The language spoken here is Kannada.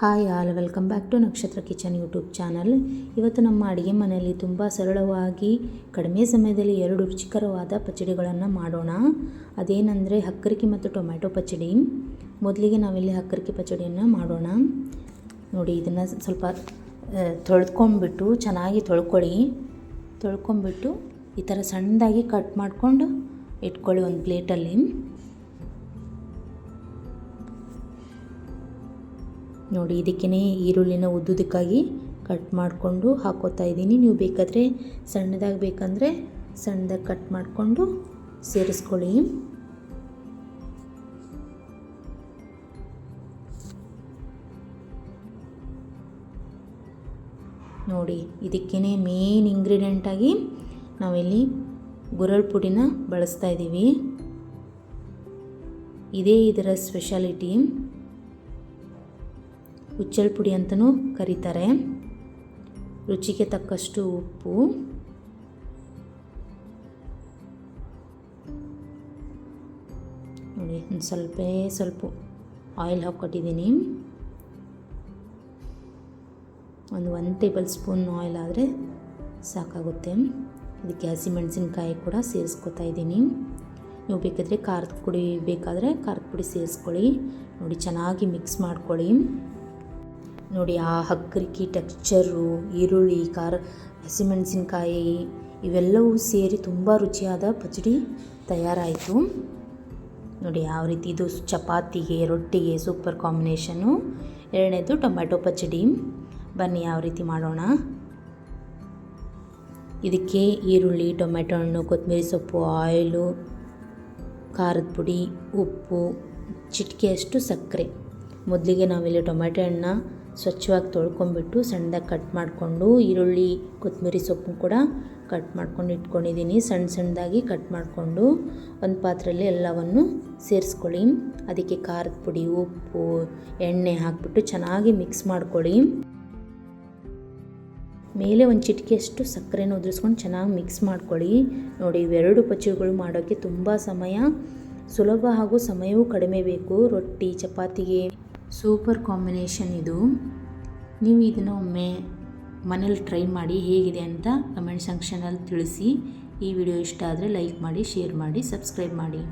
Hi all, welcome back to Nakshatra kitchen YouTube channel. ಇವತ್ತು ನಮ್ಮ ಅಡುಗೆ ಮನೆಯಲ್ಲಿ ತುಂಬ ಸರಳವಾಗಿ ಕಡಿಮೆ ಸಮಯದಲ್ಲಿ 2 ರುಚಿಕರವಾದ ಪಚ್ಚಡಿಗಳನ್ನು ಮಾಡೋಣ. ಅದೇನೆಂದರೆ ಹಕ್ಕರಿಕೆ ಮತ್ತು ಟೊಮ್ಯಾಟೊ ಪಚ್ಚಡಿ. ಮೊದಲಿಗೆ ನಾವಿಲ್ಲಿ ಹಕ್ಕರಿಕೆ ಪಚ್ಚಡಿಯನ್ನು ಮಾಡೋಣ. ನೋಡಿ, ಇದನ್ನು ಸ್ವಲ್ಪ ತೊಳ್ಕೊಂಡ್ಬಿಟ್ಟು ಚೆನ್ನಾಗಿ ತೊಳ್ಕೊಂಡ್ಬಿಟ್ಟು ಈ ಥರ ಸಣ್ಣದಾಗಿ ಕಟ್ ಮಾಡಿಕೊಂಡು ಇಟ್ಕೊಳ್ಳಿ ಒಂದು ಪ್ಲೇಟಲ್ಲಿ. ನೋಡಿ, ಇದಕ್ಕೇ ಈರುಳ್ಳಿನ ಉದ್ದುದಕ್ಕಾಗಿ ಕಟ್ ಮಾಡಿಕೊಂಡು ಹಾಕೋತಾ ಇದ್ದೀನಿ. ನೀವು ಬೇಕಾದರೆ ಸಣ್ಣದಾಗಿ ಬೇಕಂದರೆ ಸಣ್ಣದಾಗಿ ಕಟ್ ಮಾಡಿಕೊಂಡು ಸೇರಿಸ್ಕೊಳ್ಳಿ. ನೋಡಿ, ಇದಕ್ಕೇ ಮೇನ್ ಇಂಗ್ರೀಡಿಯೆಂಟಾಗಿ ನಾವಿಲ್ಲಿ ಗುರಳ್ ಪುಡಿನ ಬಳಸ್ತಾ ಇದ್ದೀವಿ. ಇದೇ ಇದರ ಸ್ಪೆಷಾಲಿಟಿ. ಹುಚ್ಚಳ ಪುಡಿ ಅಂತಲೂ ಕರೀತಾರೆ. ರುಚಿಗೆ ತಕ್ಕಷ್ಟು ಉಪ್ಪು, ನೋಡಿ ಒಂದು ಸ್ವಲ್ಪ ಆಯಿಲ್ ಹಾಕ್ಕೊಟ್ಟಿದ್ದೀನಿ. ಒಂದು 1 ಟೇಬಲ್ ಸ್ಪೂನ್ ಆಯಿಲ್ ಆದರೆ ಸಾಕಾಗುತ್ತೆ. ಇದಕ್ಕೆ ಹಸಿಮೆಣಸಿನ್ಕಾಯಿ ಕೂಡ ಸೇರಿಸ್ಕೊತಾ ಇದ್ದೀನಿ. ನೀವು ಬೇಕಾದರೆ ಖಾರದ ಪುಡಿ ಖಾರದ ಪುಡಿ ಸೇರಿಸ್ಕೊಳ್ಳಿ. ನೋಡಿ, ಚೆನ್ನಾಗಿ ಮಿಕ್ಸ್ ಮಾಡ್ಕೊಳ್ಳಿ. ನೋಡಿ, ಆ ಹಕ್ಕರಿಕೆ ಟೆಕ್ಸ್ಚರು, ಈರುಳ್ಳಿ, ಹಸಿಮೆಣಸಿನ್ಕಾಯಿ ಇವೆಲ್ಲವೂ ಸೇರಿ ತುಂಬ ರುಚಿಯಾದ ಪಚ್ಚಡಿ ತಯಾರಾಯಿತು. ನೋಡಿ ಯಾವ ರೀತಿ ಇದು ಚಪಾತಿಗೆ, ರೊಟ್ಟಿಗೆ ಸೂಪರ್ ಕಾಂಬಿನೇಷನು. ಎರಡನೇದು ಟೊಮ್ಯಾಟೊ ಪಚ್ಚಡಿ. ಬನ್ನಿ ಯಾವ ರೀತಿ ಮಾಡೋಣ. ಇದಕ್ಕೆ ಈರುಳ್ಳಿ, ಟೊಮ್ಯಾಟೊ ಹಣ್ಣು, ಕೊತ್ತಂಬರಿ ಸೊಪ್ಪು, ಆಯಿಲು, ಖಾರದ ಪುಡಿ, ಉಪ್ಪು, ಚಿಟಿಕೆಯಷ್ಟು ಸಕ್ಕರೆ. ಮೊದಲಿಗೆ ನಾವಿಲ್ಲಿ ಟೊಮ್ಯಾಟೊ ಹಣ್ಣನ್ನ ಸ್ವಚ್ಛವಾಗಿ ತೊಳ್ಕೊಂಬಿಟ್ಟು ಸಣ್ಣದಾಗಿ ಕಟ್ ಮಾಡಿಕೊಂಡು, ಈರುಳ್ಳಿ, ಕೊತ್ತಂಬರಿ ಸೊಪ್ಪು ಕೂಡ ಕಟ್ ಮಾಡ್ಕೊಂಡು ಇಟ್ಕೊಂಡಿದ್ದೀನಿ. ಸಣ್ಣದಾಗಿ ಕಟ್ ಮಾಡಿಕೊಂಡು ಒಂದು ಪಾತ್ರೆಯಲ್ಲಿ ಎಲ್ಲವನ್ನು ಸೇರಿಸ್ಕೊಳ್ಳಿ. ಅದಕ್ಕೆ ಖಾರದ ಪುಡಿ, ಉಪ್ಪು, ಎಣ್ಣೆ ಹಾಕಿಬಿಟ್ಟು ಚೆನ್ನಾಗಿ ಮಿಕ್ಸ್ ಮಾಡ್ಕೊಳ್ಳಿ. ಮೇಲೆ ಒಂದು ಚಿಟಿಕೆಯಷ್ಟು ಸಕ್ಕರೆನ ಉದುರಿಸ್ಕೊಂಡು ಚೆನ್ನಾಗಿ ಮಿಕ್ಸ್ ಮಾಡ್ಕೊಳ್ಳಿ. ನೋಡಿ, ಇವೆರಡು ಪಚ್ಚಡಿಗಳು ಮಾಡೋಕ್ಕೆ ತುಂಬ ಸುಲಭ ಹಾಗೂ ಸಮಯವೂ ಕಡಿಮೆ ಬೇಕು. ರೊಟ್ಟಿ, ಚಪಾತಿಗೆ ಸೂಪರ್ ಕಾಂಬಿನೇಷನ್ ಇದು. ನೀವು ಇದನ್ನು ಒಮ್ಮೆ ಮನೇಲಿ ಟ್ರೈ ಮಾಡಿ ಹೇಗಿದೆ ಅಂತ ಕಮೆಂಟ್ ಸೆಕ್ಷನಲ್ಲಿ ತಿಳಿಸಿ. ಈ ವಿಡಿಯೋ ಇಷ್ಟ ಆದರೆ ಲೈಕ್ ಮಾಡಿ, ಶೇರ್ ಮಾಡಿ, ಸಬ್ಸ್ಕ್ರೈಬ್ ಮಾಡಿ.